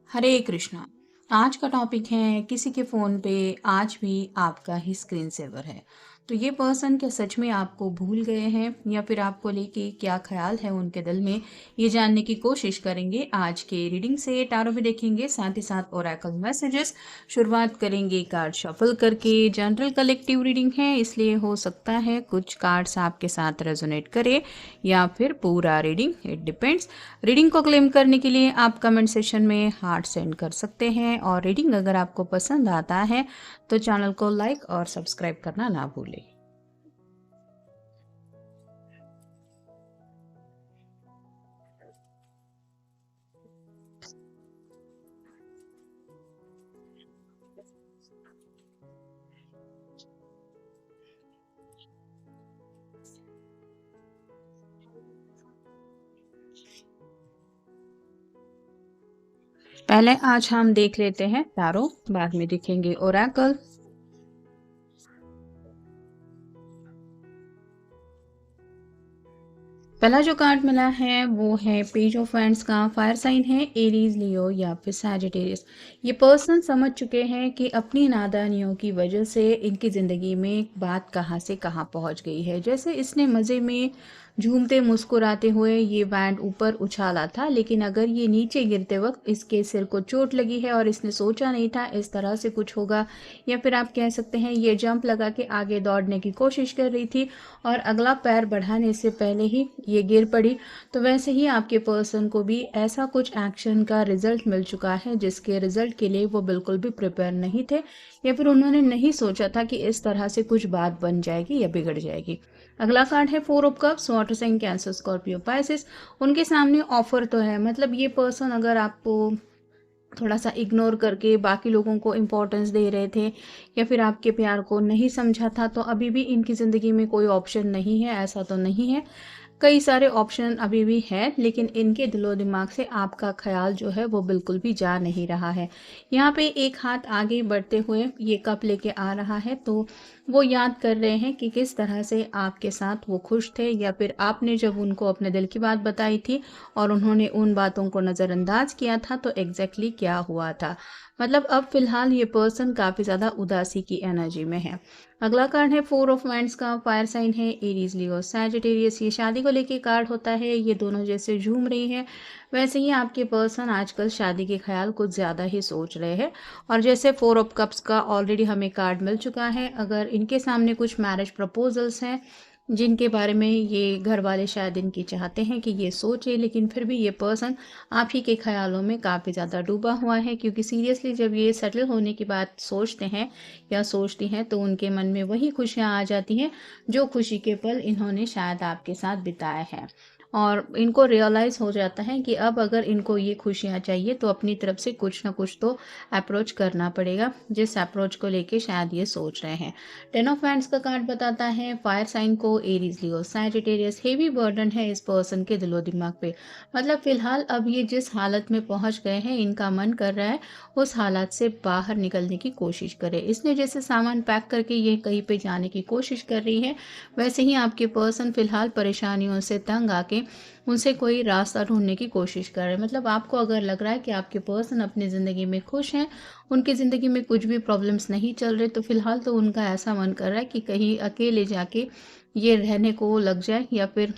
हरे कृष्णा। आज का टॉपिक है किसी के फ़ोन पे आज भी आपका ही स्क्रीन सेवर है। तो ये पर्सन क्या सच में आपको भूल गए हैं या फिर आपको लेके क्या ख्याल है उनके दिल में, ये जानने की कोशिश करेंगे आज के रीडिंग से। टारो भी देखेंगे, साथ ही साथ ओरेकल मैसेजेस। शुरुआत करेंगे कार्ड शफल करके। जनरल कलेक्टिव रीडिंग है, इसलिए हो सकता है कुछ कार्ड्स आपके साथ रेजोनेट करे या फिर पूरा रीडिंग, इट डिपेंड्स। रीडिंग को क्लेम करने के लिए आप कमेंट सेशन में हार्ट सेंड कर सकते हैं, और रीडिंग अगर आपको पसंद आता है तो चैनल को लाइक और सब्सक्राइब करना ना भूलें। पहले आज हम देख लेते हैं टैरो, बाद में देखेंगे ओरेकल। पहला जो कार्ड मिला है वो है पेज ऑफ वैंड्स का। फायर साइन है एरीज, लियो या फिर सैजिटेरियस। ये पर्सन समझ चुके हैं कि अपनी नादानियों की वजह से इनकी ज़िंदगी में बात कहाँ से कहाँ पहुँच गई है। जैसे इसने मज़े में झूमते मुस्कुराते हुए ये बैंड ऊपर उछाला था, लेकिन अगर ये नीचे गिरते वक्त इसके सिर को चोट लगी है और इसने सोचा नहीं था इस तरह से कुछ होगा। या फिर आप कह सकते हैं ये जंप लगा के आगे दौड़ने की कोशिश कर रही थी और अगला पैर बढ़ाने से पहले ही ये गिर पड़ी। तो वैसे ही आपके पर्सन को भी ऐसा कुछ एक्शन का रिजल्ट मिल चुका है जिसके रिजल्ट के लिए वो बिल्कुल भी प्रिपेयर नहीं थे, या फिर उन्होंने नहीं सोचा था कि इस तरह से कुछ बात बन जाएगी या बिगड़ जाएगी। अगला कार्ड है four of cups, water sign Cancer Scorpio Pisces. उनके सामने ऑफर तो है, मतलब ये पर्सन अगर आपको थोड़ा सा इग्नोर करके बाकी लोगों को इम्पोर्टेंस दे रहे थे या फिर आपके प्यार को नहीं समझा था, तो अभी भी इनकी ज़िंदगी में कोई ऑप्शन नहीं है, ऐसा तो नहीं है। कई सारे ऑप्शन अभी भी हैं, लेकिन इनके दिलो दिमाग से आपका ख्याल जो है वो बिल्कुल भी जा नहीं रहा है। यहाँ पे एक हाथ आगे बढ़ते हुए ये कप लेके आ रहा है, तो वो याद कर रहे हैं कि किस तरह से आपके साथ वो खुश थे, या फिर आपने जब उनको अपने दिल की बात बताई थी और उन्होंने उन बातों को नज़रअंदाज किया था तो एग्जैक्टली क्या हुआ था। मतलब अब फिलहाल ये पर्सन काफ़ी ज़्यादा उदासी की एनर्जी में है। अगला कार्ड है फोर ऑफ वाइंड्स का। फायर साइन है एरीज, लियो, सैजिटेरियस। ये शादी को लेके कार्ड होता है। ये दोनों जैसे झूम रही है वैसे ही आपके पर्सन आजकल शादी के ख्याल कुछ ज़्यादा ही सोच रहे हैं। और जैसे फोर ऑफ कप्स का ऑलरेडी हमें कार्ड मिल चुका है, अगर इनके सामने कुछ मैरिज प्रपोजल्स हैं जिनके बारे में ये घर वाले शायद इनकी चाहते हैं कि ये सोचे, लेकिन फिर भी ये पर्सन आप ही के ख्यालों में काफ़ी ज़्यादा डूबा हुआ है, क्योंकि सीरियसली जब ये सेटल होने की बात सोचते हैं या सोचती हैं तो उनके मन में वही खुशियाँ आ जाती हैं जो खुशी के पल इन्होंने शायद आपके साथ बिताए हैं। और इनको रियलाइज़ हो जाता है कि अब अगर इनको ये खुशियाँ चाहिए तो अपनी तरफ से कुछ ना कुछ तो अप्रोच करना पड़ेगा, जिस अप्रोच को लेके शायद ये सोच रहे हैं। टेन ऑफ हैंड्स का कार्ड बताता है फायर साइन को एरीज, लियो, सैजिटेरियस। हेवी बर्डन है इस पर्सन के दिलो दिमाग पे। मतलब फिलहाल अब ये जिस हालत में पहुंच गए हैं, इनका मन कर रहा है उस हालात से बाहर निकलने की कोशिश करे। इसने जैसे सामान पैक करके ये कहीं पे जाने की कोशिश कर रही है, वैसे ही आपके पर्सन फिलहाल परेशानियों से तंग आके उनसे कोई रास्ता ढूंढने की कोशिश कर रहे हैं। मतलब आपको अगर लग रहा है कि आपके पर्सन अपनी ज़िंदगी में खुश हैं, उनकी ज़िंदगी में कुछ भी प्रॉब्लम्स नहीं चल रहे, तो फिलहाल तो उनका ऐसा मन कर रहा है कि कहीं अकेले जाके ये रहने को लग जाए, या फिर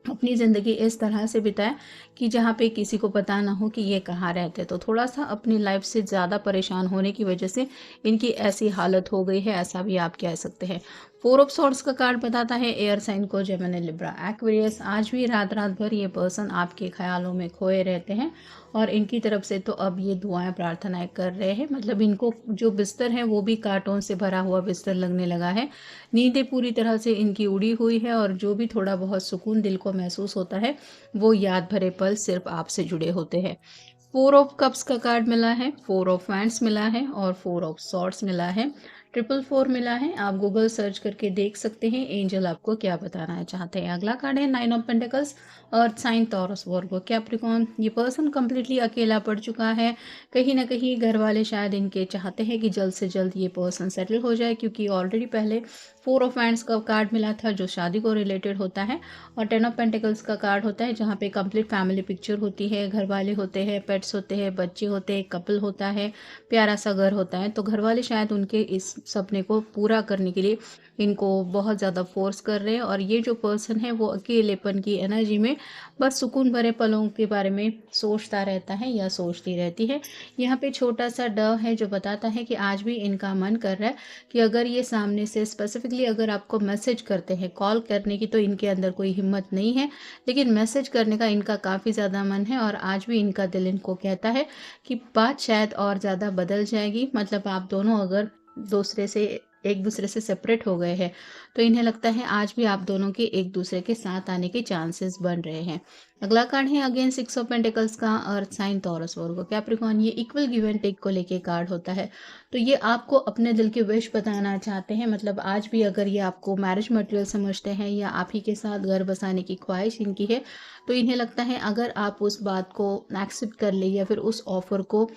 अपनी ज़िंदगी इस तरह से बिताएं कि जहाँ पे किसी को पता ना हो कि ये कहाँ रहते। तो थोड़ा सा अपनी लाइफ से ज़्यादा परेशान होने की वजह से इनकी ऐसी हालत हो गई है, ऐसा भी आप कह सकते हैं। फोर ऑफ सॉर्ड्स का कार्ड बताता है एयर साइन को, जेमिनी, लिब्रा, एक्वेरियस। आज भी रात रात भर ये पर्सन आपके ख्यालों में खोए रहते हैं और इनकी तरफ से तो अब ये दुआएं प्रार्थनाएं कर रहे हैं। मतलब इनको जो बिस्तर है वो भी कार्टून से भरा हुआ बिस्तर लगने लगा है। नींदें पूरी तरह से इनकी उड़ी हुई है, और जो भी थोड़ा बहुत सुकून दिल को महसूस होता है वो याद भरे पल सिर्फ आपसे जुड़े होते हैं। फोर ऑफ कप्स का कार्ड मिला है, फोर ऑफ वैंड्स मिला है और फोर ऑफ सॉर्ड्स मिला है। ट्रिपल फोर मिला है। आप गूगल सर्च करके देख सकते हैं एंजल आपको क्या बताना चाहते हैं। अगला कार्ड है nine of pentacles, earth sign, Taurus, Virgo, Capricorn. ये पर्सन कम्प्लीटली अकेला पड़ चुका है। कहीं ना कहीं घर वाले शायद इनके चाहते हैं कि जल्द से जल्द ये पर्सन सेटल हो जाए, क्योंकि ऑलरेडी पहले 4 ऑफ हैंड्स का कार्ड मिला था जो शादी को रिलेटेड होता है, और 10 ऑफ पेंटिकल्स का कार्ड होता है जहाँ पे कंप्लीट फैमिली पिक्चर होती है, घर वाले होते हैं, पेट्स होते हैं, बच्चे होते हैं, कपल होता है, प्यारा सा घर होता है। तो घर वाले शायद उनके इस सपने को पूरा करने के लिए इनको बहुत ज़्यादा फोर्स कर रहे हैं, और ये जो पर्सन है वो अकेलेपन की एनर्जी में बस सुकून भरे पलों के बारे में सोचता रहता है या सोचती रहती है। यहाँ पे छोटा सा ड है जो बताता है कि आज भी इनका मन कर रहा है कि अगर ये सामने से स्पेसिफिकली अगर आपको मैसेज करते हैं, कॉल करने की तो इनके अंदर कोई हिम्मत नहीं है, लेकिन मैसेज करने का इनका काफ़ी ज़्यादा मन है, और आज भी इनका दिल इनको कहता है कि बात शायद और ज़्यादा बदल जाएगी। मतलब आप दोनों अगर दूसरे से एक दूसरे से सेपरेट हो गए हैं तो इन्हें लगता है आज भी आप दोनों के एक दूसरे के साथ आने के चांसेस बन रहे हैं। अगला कार्ड है अगेन 6 ऑफ पेंटिकल्स का, अर्थ साइन, टॉरस, वर्गो, कैप्रिकॉर्न। ये इक्वल गिव एंड टेक को लेके कार्ड होता है। तो ये आपको अपने दिल की विश बताना चाहते हैं। मतलब आज भी अगर ये आपको मैरिज मटेरियल समझते हैं या आप ही के साथ घर बसाने की ख्वाहिश इनकी है, तो इन्हें लगता है अगर आप उस बात को एक्सेप्ट कर ले या फिर उस ऑफर को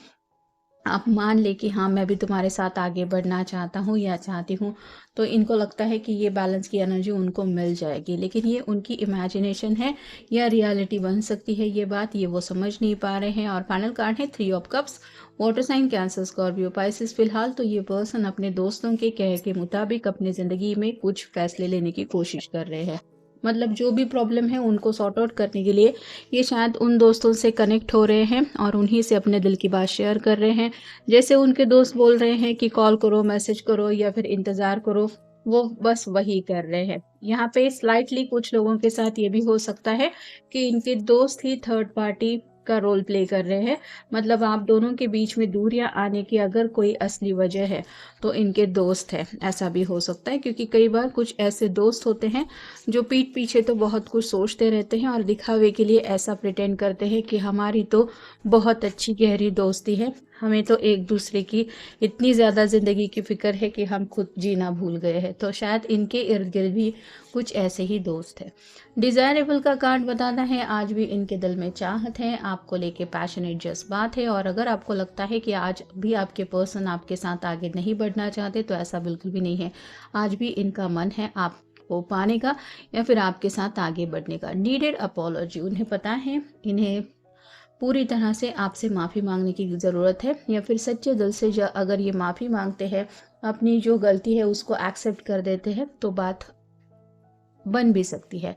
आप मान ले कि हाँ मैं भी तुम्हारे साथ आगे बढ़ना चाहता हूँ या चाहती हूँ, तो इनको लगता है कि ये बैलेंस की एनर्जी उनको मिल जाएगी। लेकिन ये उनकी इमेजिनेशन है या रियलिटी बन सकती है, ये बात ये वो समझ नहीं पा रहे हैं। और फाइनल कार्ड है 3 of cups, water sign, Cancer, Scorpio, Pisces. फिलहाल तो ये पर्सन अपने दोस्तों के कहे के मुताबिक अपनी ज़िंदगी में कुछ फैसले लेने की कोशिश कर रहे हैं। मतलब जो भी प्रॉब्लम है उनको सॉर्ट आउट करने के लिए ये शायद उन दोस्तों से कनेक्ट हो रहे हैं और उन्हीं से अपने दिल की बात शेयर कर रहे हैं। जैसे उनके दोस्त बोल रहे हैं कि कॉल करो, मैसेज करो या फिर इंतज़ार करो, वो बस वही कर रहे हैं। यहाँ पे स्लाइटली कुछ लोगों के साथ ये भी हो सकता है कि इनके दोस्त ही थर्ड पार्टी का रोल प्ले कर रहे हैं। मतलब आप दोनों के बीच में दूरियां आने की अगर कोई असली वजह है तो इनके दोस्त है, ऐसा भी हो सकता है। क्योंकि कई बार कुछ ऐसे दोस्त होते हैं जो पीठ पीछे तो बहुत कुछ सोचते रहते हैं और दिखावे के लिए ऐसा प्रिटेंड करते हैं कि हमारी तो बहुत अच्छी गहरी दोस्ती है, हमें तो एक दूसरे की इतनी ज़्यादा ज़िंदगी की फिक्र है कि हम खुद जीना भूल गए हैं। तो शायद इनके इर्द गिर्द भी कुछ ऐसे ही दोस्त हैं। डिज़ायरेबल का कार्ड बताता है आज भी इनके दिल में चाहत है, आपको लेके पैशनेट जज्बात है। और अगर आपको लगता है कि आज भी आपके पर्सन आपके साथ आगे नहीं बढ़ना चाहते तो ऐसा बिल्कुल भी नहीं है। आज भी इनका मन है आपको पाने का या फिर आपके साथ आगे बढ़ने का। नीडेड अपॉलॉजी, उन्हें पता है इन्हें पूरी तरह से आपसे माफ़ी मांगने की ज़रूरत है, या फिर सच्चे दिल से अगर ये माफ़ी मांगते हैं, अपनी जो गलती है उसको एक्सेप्ट कर देते हैं तो बात बन भी सकती है।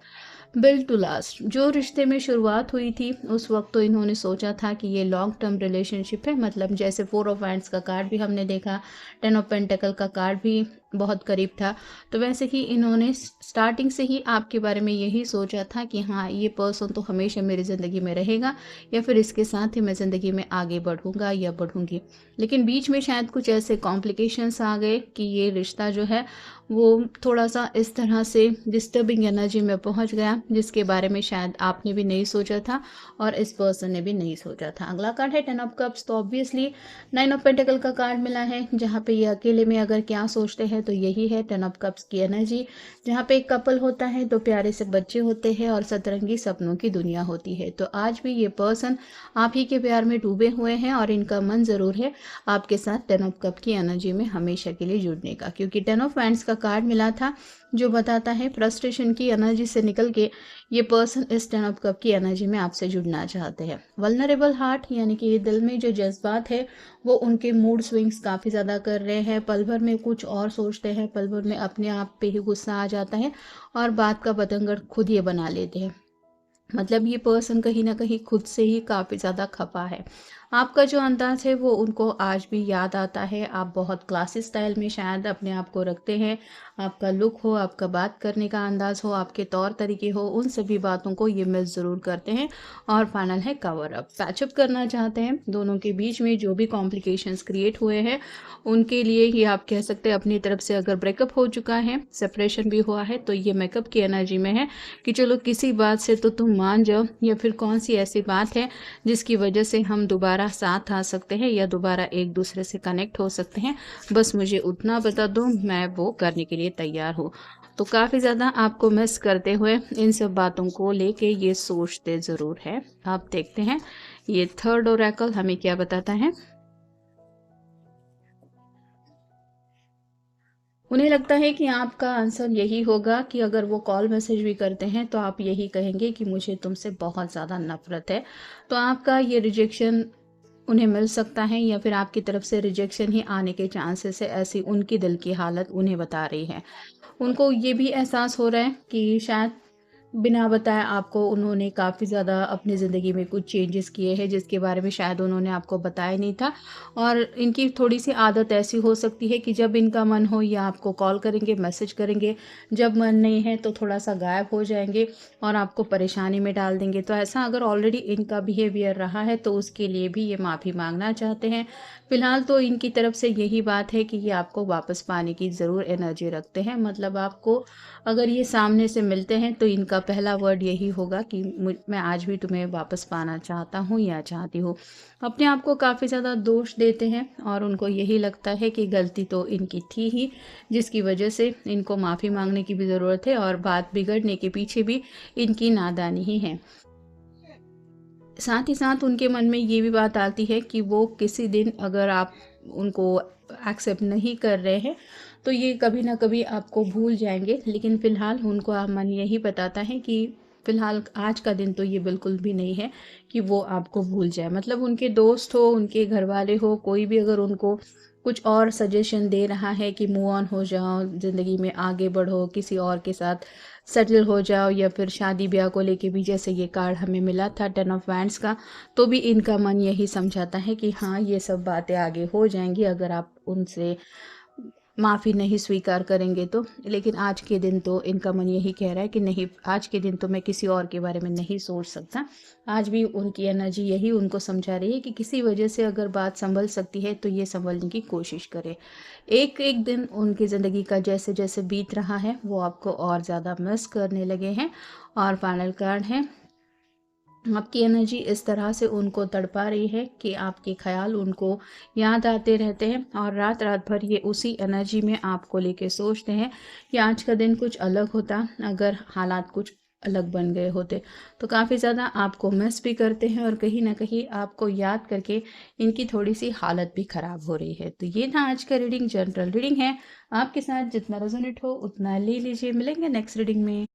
बिल्ड टू लास्ट, जो रिश्ते में शुरुआत हुई थी उस वक्त तो इन्होंने सोचा था कि ये लॉन्ग टर्म रिलेशनशिप है। मतलब जैसे 4 ऑफ हैंड्स का कार्ड भी हमने देखा, 10 ऑफ पेंटिकल का कार्ड भी बहुत करीब था, तो वैसे ही इन्होंने स्टार्टिंग से ही आपके बारे में यही सोचा था कि हाँ ये पर्सन तो हमेशा मेरी ज़िंदगी में रहेगा या फिर इसके साथ ही मैं ज़िंदगी में आगे बढ़ूँगा या बढ़ूँगी। लेकिन बीच में शायद कुछ ऐसे कॉम्प्लिकेशंस आ गए कि ये रिश्ता जो है वो थोड़ा सा इस तरह से डिस्टर्बिंग एनर्जी में पहुंच गया जिसके बारे में शायद आपने भी नहीं सोचा था और इस पर्सन ने भी नहीं सोचा था। अगला कार्ड है 10 ऑफ कप्स, तो ऑब्वियसली 9 ऑफ पेंटिकल का कार्ड मिला है जहाँ पे ये अकेले में अगर क्या सोचते हैं तो यही है 10 ऑफ कप्स की एनर्जी। जहाँ पे एक कपल होता है तो प्यारे से बच्चे होते हैं और सतरंगी सपनों की दुनिया होती है। तो आज भी ये पर्सन आप ही के प्यार में डूबे हुए हैं और इनका मन ज़रूर है आपके साथ 10 ऑफ कप की एनर्जी में हमेशा के लिए जुड़ने का। क्योंकि 10 ऑफ हैंड्स का कार्ड मिला था जो बताता है फ्रस्ट्रेशन की एनर्जी से निकल के ये पर्सन इस 10 ऑफ कप की एनर्जी में आपसे जुड़ना चाहते हैं। वल्नरेबल हार्ट, यानी कि ये दिल में जो जज्बात है वो उनके मूड स्विंग्स काफ़ी ज़्यादा कर रहे हैं। पल भर में कुछ और सोचते हैं, पल भर में अपने आप पे ही गुस्सा आ जाता है और बात का बतंगड़ खुद ये बना लेते हैं। मतलब ये पर्सन कहीं ना कहीं खुद से ही काफ़ी ज़्यादा खफा है। आपका जो अंदाज है वो उनको आज भी याद आता है। आप बहुत क्लासी स्टाइल में शायद अपने आप को रखते हैं, आपका लुक हो, आपका बात करने का अंदाज हो, आपके तौर तरीके हो, उन सभी बातों को ये मिस ज़रूर करते हैं। और फाइनल है कवर अप, पैचअप करना चाहते हैं। दोनों के बीच में जो भी कॉम्प्लिकेशंस क्रिएट हुए हैं उनके लिए ये आप कह सकते हैं अपनी तरफ से अगर ब्रेकअप हो चुका है, सेपरेशन भी हुआ है, तो ये मेकअप की एनर्जी में है कि चलो किसी बात से तो तुम मान जाओ, या फिर कौन सी ऐसी बात है जिसकी वजह से हम दोबारा साथ आ सकते हैं या दोबारा एक दूसरे से कनेक्ट हो सकते हैं, बस मुझे उतना बता दो, मैं वो करने के लिए तैयार हूँ। तो काफ़ी ज़्यादा आपको मिस करते हुए इन सब बातों को लेके ये सोचते ज़रूर है। आप देखते हैं ये थर्ड ओरेकल हमें क्या बताता है। उन्हें लगता है कि आपका आंसर यही होगा कि अगर वो कॉल मैसेज भी करते हैं तो आप यही कहेंगे कि मुझे तुमसे बहुत ज़्यादा नफ़रत है। तो आपका ये रिजेक्शन उन्हें मिल सकता है या फिर आपकी तरफ से रिजेक्शन ही आने के चांसेस है, ऐसी उनकी दिल की हालत उन्हें बता रही है। उनको ये भी एहसास हो रहा है कि शायद बिना बताए आपको उन्होंने काफ़ी ज़्यादा अपनी ज़िंदगी में कुछ चेंजेस किए हैं जिसके बारे में शायद उन्होंने आपको बताया नहीं था। और इनकी थोड़ी-सी आदत ऐसी हो सकती है कि जब इनका मन हो ये आपको कॉल करेंगे, मैसेज करेंगे, जब मन नहीं है तो थोड़ा-सा गायब हो जाएँगे और आपको परेशानी में डाल देंगे। तो ऐसा अगर ऑलरेडी इनका बिहेवियर रहा है तो उसके लिए भी ये माफ़ी माँगना चाहते हैं। फ़िलहाल तो इनकी तरफ से यही बात है कि ये आपको वापस पाने की ज़रूर एनर्जी रखते हैं। मतलब आपको अगर ये सामने से मिलते हैं तो इनका पहला वर्ड यही होगा कि मैं आज भी तुम्हें वापस पाना चाहता हूँ या चाहती हूँ। अपने आप को काफ़ी ज़्यादा दोष देते हैं और उनको यही लगता है कि गलती तो इनकी थी ही, जिसकी वजह से इनको माफ़ी मांगने की भी ज़रूरत है और बात बिगड़ने के पीछे भी इनकी नादानी ही है। साथ ही साथ उनके मन में ये भी बात आती है कि वो किसी दिन अगर आप उनको एक्सेप्ट नहीं कर रहे हैं तो ये कभी ना कभी आपको भूल जाएंगे, लेकिन फ़िलहाल उनको आप मन यही बताता है कि फ़िलहाल आज का दिन तो ये बिल्कुल भी नहीं है कि वो आपको भूल जाए। मतलब उनके दोस्त हो, उनके घर वाले हो, कोई भी अगर उनको कुछ और सजेशन दे रहा है कि मूव ऑन हो जाओ, ज़िंदगी में आगे बढ़ो, किसी और के साथ सेटल हो जाओ या फिर शादी ब्याह को लेके भी जैसे ये कार्ड हमें मिला था 10 ऑफ वैंड्स का, तो भी इनका मन यही समझाता है कि हाँ, ये सब बातें आगे हो जाएँगी अगर आप उनसे माफ़ी नहीं स्वीकार करेंगे तो। लेकिन आज के दिन तो इनका मन यही कह रहा है कि नहीं, आज के दिन तो मैं किसी और के बारे में नहीं सोच सकता। आज भी उनकी एनर्जी यही उनको समझा रही है कि किसी वजह से अगर बात सँभल सकती है तो ये सँभलने की कोशिश करें। एक-एक दिन उनकी ज़िंदगी का जैसे-जैसे बीत रहा है वो आपको और ज़्यादा मिस करने लगे हैं। और फाइनल कार्ड है, आपकी एनर्जी इस तरह से उनको तड़पा रही है कि आपके ख़्याल उनको याद आते रहते हैं और रात-रात भर ये उसी एनर्जी में आपको लेके सोचते हैं कि आज का दिन कुछ अलग होता, अगर हालात कुछ अलग बन गए होते। तो काफ़ी ज़्यादा आपको मिस भी करते हैं और कहीं न कहीं आपको याद करके इनकी थोड़ी-सी हालत भी ख़राब हो रही है। तो ये था आज का रीडिंग, जनरल रीडिंग है। आपके साथ जितना रेज़ोनेट हो उतना ले लीजिए। मिलेंगे नेक्स्ट रीडिंग में।